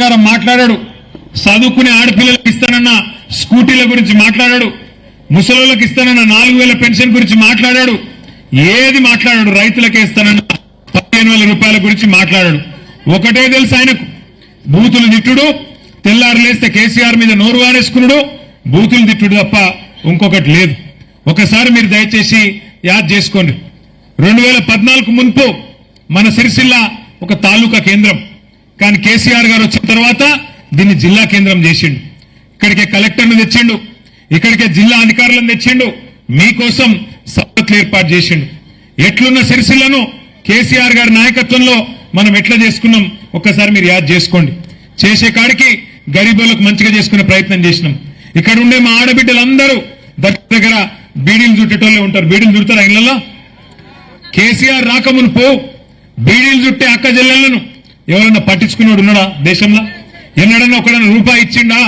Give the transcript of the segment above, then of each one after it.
గారు మాట్లాడాడు, చదువుకునే ఆడపిల్లలకు ఇస్తానన్న స్కూటీల గురించి మాట్లాడాడు, ముసలోళ్ళకి ఇస్తానన్న 4000 పెన్షన్ గురించి మాట్లాడాడు. ఏది మాట్లాడాడు? రైతులకే ఇస్తానన్న 15,000 రూపాయల గురించి మాట్లాడాడు. ఒకటే తెలుసు ఆయనకు, బూతులు తిట్టుడు, తెల్లారు లేస్తే కేసీఆర్ మీద నోరు వారేసుకున్నాడు, బూతులు తిట్టుడు తప్ప ఇంకొకటి లేదు. ఒకసారి మీరు దయచేసి యాద్ చేసుకోండి. 2014 మున్పు మన సిరిసిల్ల ఒక తాలూకా కేంద్రం, కానీ కేసీఆర్ గారు వచ్చిన తర్వాత దీన్ని జిల్లా కేంద్రం చేసిండు. ఇక్కడికే కలెక్టర్ను తెచ్చిండు, ఇక్కడికే జిల్లా అధికారులను తెచ్చిండు, మీకోసం సభలు ఏర్పాటు చేసిండు. ఎట్లున్న సిరిసిల్లను కేసీఆర్ గారి నాయకత్వంలో మనం ఎట్లా చేసుకున్నాం ఒక్కసారి మీరు యాద్ చేసుకోండి. చేసే కాడికి గరీబులకు మంచిగా చేసుకునే ప్రయత్నం చేసినాం. ఇక్కడ ఉండే మా ఆడబిడ్డలందరూ దగ్గర బీడీలు చుట్టేటోళ్ళే ఉంటారు. బీడీలు చుడతారా ఇళ్లలో? కేసీఆర్ రాకమునుపు బీడీలు చుట్టే అక్క చెల్లెళ్లను ఎవరన్నా పట్టించుకున్నాడు ఉన్నాడా దేశంలో? ఎన్నడన్నా ఒకడన్నా రూపాయి ఇచ్చిండా?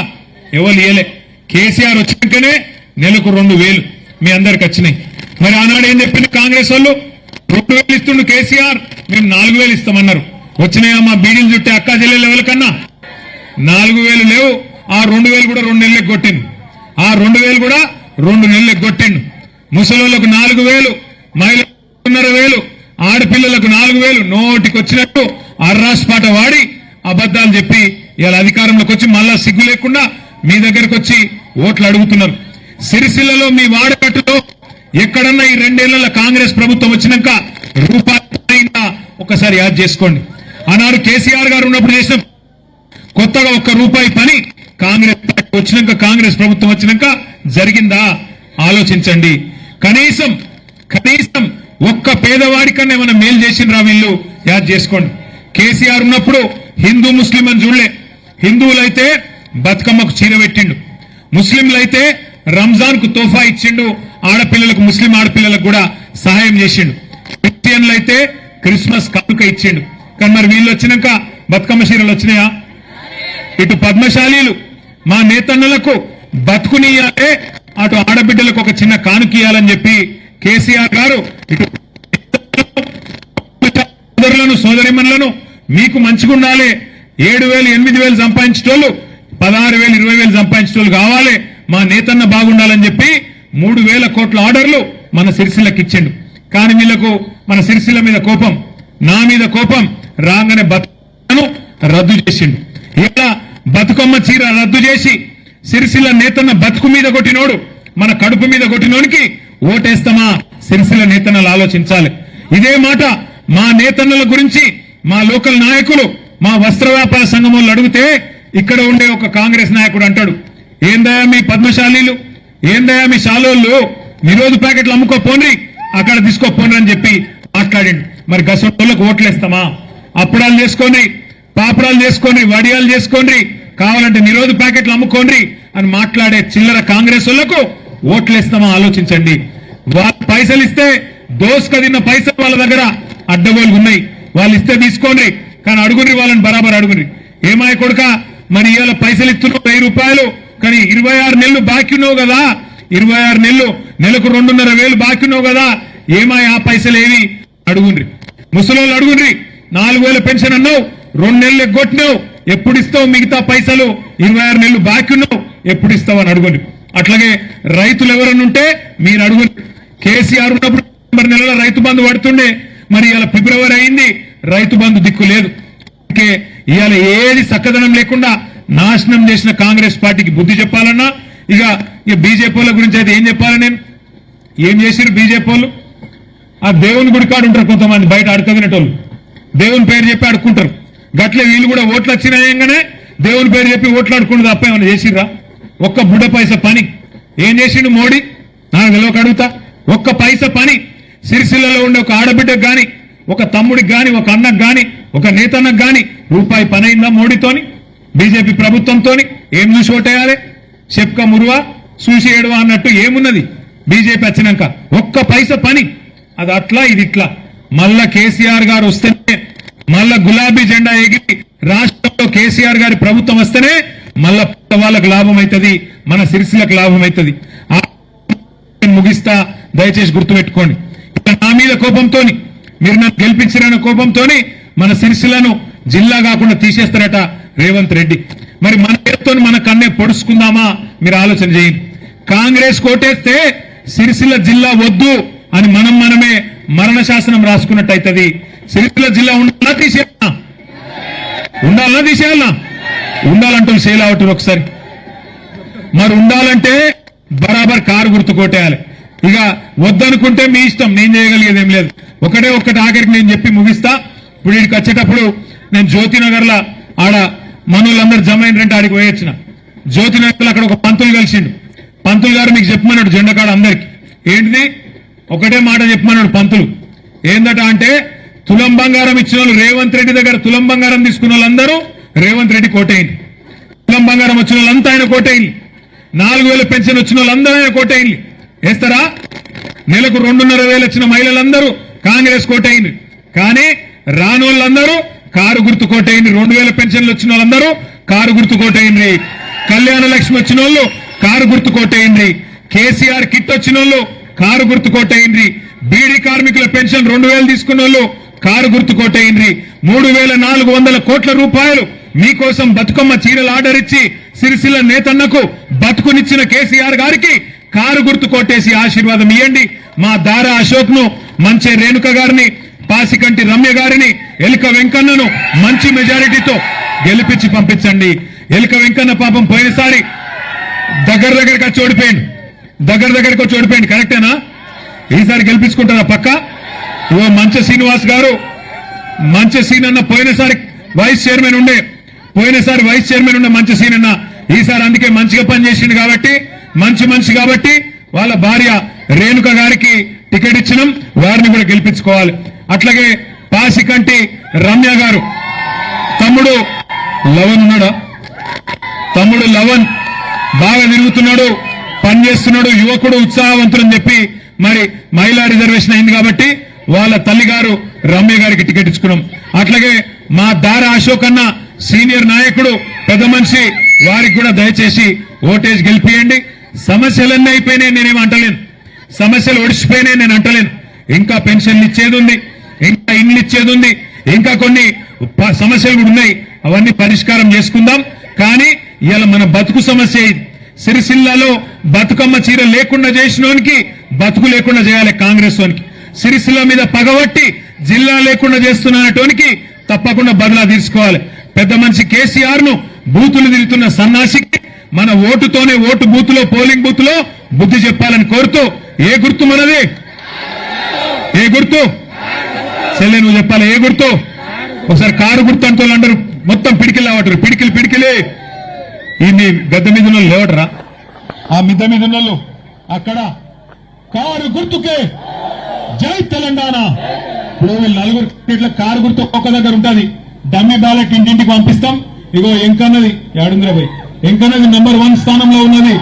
ఎవరు ఇయ్యలే. కేసీఆర్ వచ్చినాకనే నెలకు 2,000 మీ అందరికి వచ్చినాయి. మరి ఆనాడు ఏం చెప్పింది కాంగ్రెస్ వాళ్ళు? 2,000 ఇస్తుండు కేసీఆర్, మేము 4,000 ఇస్తామన్నారు. వచ్చినాయా మా బీడీలు చుట్టే అక్క చెల్లెళ్ళు ఎవరికన్నా? 4,000 లేవు. ఆ 2,000 కూడా 2 నెలలకు కొట్టింది. ఆ 2,000 కూడా 2 నెలలకు కొట్టిండు. ముసలోళ్లకు 4,000, మహిళలకు 1,500, ఆడపిల్లలకు 4,000 నోటికి వచ్చినట్టు అర్రాస్పాట వాడి అబద్దాలు చెప్పి ఇవాళ అధికారంలోకి వచ్చి మళ్ళా సిగ్గు లేకుండా మీ దగ్గరకు వచ్చి ఓట్లు అడుగుతున్నారు. సిరిసిల్లలో మీ వాడకట్టులో ఎక్కడన్నా ఈ 2 ఏళ్ల కాంగ్రెస్ ప్రభుత్వం వచ్చినాక రూపాయి ఒకసారి యాద్ చేసుకోండి. ఆనాడు కేసీఆర్ గారు ఉన్నప్పుడు చేసిన కొత్తగా 1 రూపాయి పని కాంగ్రెస్ వచ్చినాక, కాంగ్రెస్ ప్రభుత్వం వచ్చినాక జరిగిందా? ఆలోచించండి. కనీసం ఒక్క పేదవాడికన్నా ఏమైనా మేలు చేసిండ్రా వీళ్ళు? యాద్ చేసుకోండి. కేసీఆర్ ఉన్నప్పుడు హిందూ ముస్లిం అని చూడలే. హిందువులైతే బతుకమ్మకు చీర పెట్టిండు, ముస్లింలైతే రంజాన్ కు తోఫా ఇచ్చిండు, ఆడపిల్లలకు ముస్లిం ఆడపిల్లలకు కూడా సహాయం చేసిండు. క్రిస్టియన్లైతే క్రిస్మస్ కానుక ఇచ్చిండు. కానీ మరి వీళ్ళు వచ్చినాక బతుకమ్మ చీరలు వచ్చినాయా? ఇటు పద్మశాలీలు మా నేతన్నలకు బతుకునియాలే, అటు ఆడబిడ్డలకు ఒక చిన్న కానుకియాలని చెప్పి కేసీఆర్ గారు ఇటు సోదరులను సోదరిమణులను మీకు మంచిగా ఉండాలి, 7,000 8,000 సంపాదించేటోళ్ళు 16,000 20,000 సంపాదించేటోళ్ళు కావాలి, మా నేతన్న బాగుండాలని చెప్పి 3,000 కోట్ల ఆర్డర్లు మన సిరిసిల్లకి ఇచ్చిండు. కానీ వీళ్లకు మన సిరిసిల్ల మీద కోపం, నా మీద కోపం రాగానే బతుకమ్మను రద్దు చేసిండు. ఇలా బతుకమ్మ చీర రద్దు చేసి సిరిసిల్ల నేతన్న బతుకు మీద కొట్టినోడు, మన కడుపు మీద కొట్టినోడికి ఓటేస్తామా? సిరిసిల్ల నేతన్నలు ఆలోచించాలి. ఇదే మాట మా నేతన్నల గురించి మా లోకల్ నాయకులు, మా వస్త్ర వ్యాపార సంఘం వాళ్ళు అడిగితే ఇక్కడ ఉండే ఒక కాంగ్రెస్ నాయకుడు అంటాడు, ఏందయా మీ పద్మశాలీలు, ఏందయా మీ శాలోళ్ళు, నిరోధు ప్యాకెట్లు అమ్ముకోపోండి, అక్కడ తీసుకోపోండి అని చెప్పి మాట్లాడిండు. మరి గసోళ్ళకు ఓట్లేస్తామా? అప్పుడాలు చేసుకోండి, పాపడాలు చేసుకోండి, వడియాలు చేసుకోండి, కావాలంటే నిరోధు ప్యాకెట్లు అమ్ముకోండి అని మాట్లాడే చిల్లర కాంగ్రెస్ వాళ్లకు ఓట్లేస్తామా? ఆలోచించండి. వాళ్ళు పైసలు ఇస్తే దోసుక తిన్న పైసలు వాళ్ళ దగ్గర అడ్డగోలు ఉన్నాయి, వాళ్ళు ఇస్తే తీసుకోండి, కానీ అడుగుని వాళ్ళని బరాబర్ అడుగుని. ఏమాయ కొడుక మరి ఇవాళ పైసలు ఇస్తున్నావు 1000 రూపాయలు, కానీ 26 నెలలు బాకీ ఉన్నావు కదా, 26 నెలలు నెలకు 2,500 బాకీ ఉన్నావు కదా, ఏమాయ ఆ పైసలు ఏవి అడుగుండ్రి. ముసలోళ్ళు అడుగుండ్రి, 4,000 పెన్షన్ అన్నావు, 2 నెలలు ఎగ్గొట్టినావు, ఎప్పుడు ఇస్తావు మిగతా పైసలు? 26 నెలలు బాకీ ఉన్నావు, ఎప్పుడు ఇస్తావు అని అడుగుండ్రి. అట్లాగే రైతులు ఎవరన్నా ఉంటే మీరు అడుగుండ్రి. కేసీఆర్ ఉన్నప్పుడు డిసెంబర్ నెలలో రైతు బంధు పడుతుండే, మరి ఇవాళ ఫిబ్రవరి అయింది, రైతు బంధు దిక్కు లేదు. ఇవాళ ఏది చక్కదనం లేకుండా నాశనం చేసిన కాంగ్రెస్ పార్టీకి బుద్ధి చెప్పాలన్నా ఇక బీజేపీ వాళ్ళ గురించి అయితే ఏం చెప్పాలి? నేను ఏం చేసిరు బీజేపీ వాళ్ళు? ఆ దేవుని గుడి కాడు ఉంటారు కొంతమంది బయట అడుగుతున్నటోళ్ళు, దేవుని పేరు చెప్పి అడుక్కుంటారు. గట్లే వీళ్ళు కూడా ఓట్లు వచ్చినాయంగానే దేవుని పేరు చెప్పి ఓట్లు అడుక్కుంటూ తప్ప ఏమైనా చేసిర్రా? ఒక్క బుడ్డ పైస పని ఏం చేసిండు మోడీ? నాకు తెలియక అడుగుతా. ఒక్క పైస పని సిరిసిల్లలో ఉండే ఒక ఆడబిడ్డకు గాని, ఒక తమ్ముడికి గాని, ఒక అన్నకు గాని, ఒక నేతన్నకు గాని రూపాయి పని అయిందా మోడీతోని, బీజేపీ ప్రభుత్వంతోని? ఏం చూసి ఓటేయాలి? చెప్క మురువా చూసి ఏడువా అన్నట్టు ఏమున్నది బీజేపీ వచ్చినాక? ఒక్క పైస పని. అది అట్లా ఇది ఇట్లా. మళ్ళా కేసీఆర్ గారు వస్తేనే, మళ్ళా గులాబీ జెండా ఎగిరి రాష్ట్రంలో కేసీఆర్ గారి ప్రభుత్వం వస్తేనే మళ్ళా వాళ్ళకు లాభం అవుతుంది, మన సిరిసిల్లకు లాభం అవుతుంది. ముగిస్తా, దయచేసి గుర్తుపెట్టుకోండి. నా మీద కోపంతోని, మీరు నన్ను గెలిపించారన్న కోపంతోని మన సిరిసిల్లను జిల్లా కాకుండా తీసేస్తారట. రేవంత్ రెడ్డి. మరి మన పేరుతో మన కన్నే పొడుచుకుందామా? మీరు ఆలోచన చేయండి. కాంగ్రెస్ కోటేస్తే సిరిసిల్ల జిల్లా వద్దు అని మనమే మరణ శాసనం రాసుకున్నట్టయితది. సిరిసిల్ల జిల్లా ఉండాలా తీసేయాలా? ఉండాలన్నా తీసేయాలా? ఉండాలంటూ చేయలేవటారు ఒకసారి. మరి ఉండాలంటే బరాబర్ కారు గుర్తు కొట్టేయాలి. ఇక వద్దనుకుంటే మీ ఇష్టం, నేను చేయగలిగేది ఏం లేదు. ఒక్కటి ఆఖరికి నేను చెప్పి ముగిస్తా. ఇప్పుడు వీడికి వచ్చేటప్పుడు నేను జ్యోతినగర్లో ఆడ మనోళ్ళందరూ జమ అయినరంటే ఆడికి పోయొచ్చిన. జ్యోతినగర్లో అక్కడ ఒక పంతులు కలిసిండు. పంతులు గారు మీకు చెప్పమన్నాడు జెండకాడ అందరికి. ఏంటిది? ఒకటే మాట చెప్పమన్నాడు పంతులు. ఏందట అంటే, తులం బంగారం ఇచ్చిన వాళ్ళు రేవంత్ రెడ్డి దగ్గర తులం బంగారం తీసుకున్న వాళ్ళందరూ రేవంత్ రెడ్డి కోటైంది. తులం బంగారం వచ్చిన వాళ్ళంతా ఆయన కోటైంది. 4,000 పెన్షన్ వచ్చిన వాళ్ళందరూ ఆయన కోటైంది. వేస్తారా? నెలకు 2,500 వచ్చిన మహిళలందరూ కాంగ్రెస్ కోటైంది. కానీ రానోళ్ళందరూ కారు గుర్తు కోటైంది. 2,000 పెన్షన్లు వచ్చిన వాళ్ళందరూ కారు గుర్తు కోటైంది. కళ్యాణ లక్ష్మి వచ్చిన వాళ్ళు కారు గుర్తు కోటైంది. కేసీఆర్ కిట్ వచ్చిన వాళ్ళు కారు గుర్తు కోటైంది. బీడీ కార్మికుల పెన్షన్ 2,000 తీసుకున్న వాళ్ళు కారు గుర్తు కోటైంది. 3,400 కోట్ల రూపాయలు మీకోసం బతుకమ్మ చీరలు ఆర్డర్ ఇచ్చి సిరిసిల్ల నేతన్నకు బతుకునిచ్చిన కేసీఆర్ గారికి కారు గుర్తు కొట్టేసి ఆశీర్వాదం ఇవ్వండి. మా దారా అశోక్ ను, మంచి రేణుక గారిని, పాసికంటి రమ్య గారిని, ఎలుక వెంకన్నను మంచి మెజారిటీతో గెలిపించి పంపించండి. ఎలుక వెంకన్న పాపం పోయినసారి దగ్గరికి వచ్చి ఓడిపోయింది. కరెక్టేనా? ఈసారి గెలిపించుకుంటారా పక్క? ఓ మంచి శ్రీనివాస్ గారు, మంచి సీన్ అన్న పోయినసారి వైస్ చైర్మన్ ఉండే మంచి సీన్ అన్న. ఈసారి అందుకే మంచిగా పనిచేసిండు కాబట్టి, మంచి కాబట్టి వాళ్ళ భార్య రేణుక గారికి టికెట్ ఇచ్చినాం. వారిని కూడా గెలిపించుకోవాలి. అట్లాగే పాసికంటి రమ్య గారు, తమ్ముడు లవన్ ఉన్నాడా? తమ్ముడు లవన్ బాగా తిరుగుతున్నాడు, పనిచేస్తున్నాడు, యువకుడు, ఉత్సాహవంతులని చెప్పి మరి మహిళా రిజర్వేషన్ అయింది కాబట్టి వాళ్ళ తల్లిగారు రమ్య గారికి టికెట్ ఇచ్చుకున్నాం. అట్లాగే మా దారా అశోక్ అన్న సీనియర్ నాయకుడు, పెద్ద మనిషి, వారికి కూడా దయచేసి ఓటేజ్ గెలిపియండి. సమస్యలన్నీ అయిపోయినాయి, నేనేం అంటలేను. సమస్యలు ఒడిచిపోయినాయి నేను అంటలేను. ఇంకా పెన్షన్లు ఇచ్చేది ఉంది, ఇంకా ఇండ్లు ఇచ్చేది ఉంది, ఇంకా కొన్ని సమస్యలు కూడా ఉన్నాయి. అవన్నీ పరిష్కారం చేసుకుందాం. కానీ ఇవాళ మన బతుకు సమస్య ఇది. సిరిసిల్లలో బతుకమ్మ చీర లేకుండా చేసినోనికి బతుకు లేకుండా చేయాలి కాంగ్రెస్ వానికి. సిరిసిల్ల మీద పగబట్టి జిల్లా లేకుండా చేస్తున్నటోనికి తప్పకుండా బదులా తీసుకోవాలి. పెద్ద మనిషి కేసీఆర్ ను బూతులు తిరుగుతున్న సన్నాసికి మన ఓటుతోనే ఓటు బూత్ లో, పోలింగ్ బూత్ లో బుద్ధి చెప్పాలని కోరుతూ, ఏ గుర్తు మనది? ఏ గుర్తు? చెల్లె నువ్వు చెప్పాలి. ఏ గుర్తు? ఒకసారి కారు గుర్తు అంటూ అందరూ మొత్తం పిడికిలు లేవటరు. పిడికిలి ఈ మీ గద్దె మీద ఉన్న లేవటరా? ఆ మిద్ద మీద ఉన్న అక్కడ కారు గుర్తుకే జై తెలంగాణ. ఇప్పుడు వీళ్ళు 4 కారు గుర్తు ఒక్కొక్క దగ్గర ఉంటుంది. డమ్మీ బ్యాలెట్ ఇంటింటికి పంపిస్తాం. ఇగో ఎంకన్నది ఏడుంద్రబాయ్, ఎంకన్నది నంబర్ 1 స్థానంలో ఉన్నది.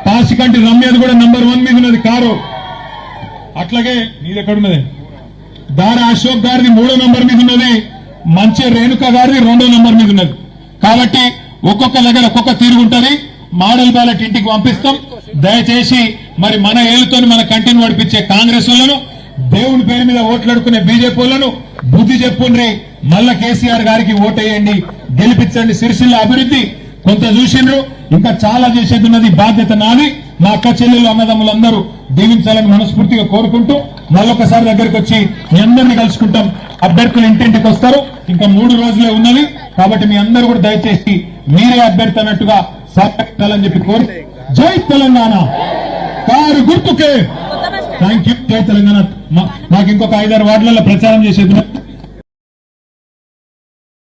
పాసికంటి రమ్యది కూడా నంబర్ 1 మీద ఉన్నది కారు. అట్లాగే నీది ఎక్కడున్నది? దారా అశోక్ గారిది 3వ నంబర్ మీద ఉన్నది. మంచి రేణుక గారిది 2వ నంబర్ మీద ఉన్నది. కాబట్టి ఒక్కొక్క దగ్గర ఒక్కొక్క తీరుగుంటది. మోడల్ బ్యాలెట్ ఇంటికి పంపిస్తాం. దయచేసి మరి మన ఏలుతోని మన కంటిని నడిపించే కాంగ్రెస్ వాళ్ళను, దేవుని పేరు మీద ఓట్లాడుకునే బీజేపీ వాళ్ళను బుద్ధి చెప్పుండ్రి. మళ్ళా కేసీఆర్ గారికి ఓటేయండి, గెలిపించండి. సిరిసిల్ల అభివృద్ధి కొంత చూసిండ్రు, ఇంకా చాలా చేసేది ఉన్నది. బాధ్యత నాది. మా అక్క చెల్లెలు, అన్నదమ్ములందరూ దీవించాలని మనస్ఫూర్తిగా కోరుకుంటూ మళ్ళొకసారి దగ్గరికి వచ్చి మీ అందరినీ కలుసుకుంటాం. అభ్యర్థులు ఇంటింటికి వస్తారు. ఇంకా 3 రోజులే ఉన్నది కాబట్టి మీ అందరూ కూడా దయచేసి మీరే అభ్యర్థి అన్నట్టుగా సహకరించాలని చెప్పి కోరి, జై తెలంగాణ, కారు గుర్తుకే. Thank you. జై తెలంగాణ. మాకు ఇంకొక 5-6 వార్డులలో ప్రచారం చేసేది.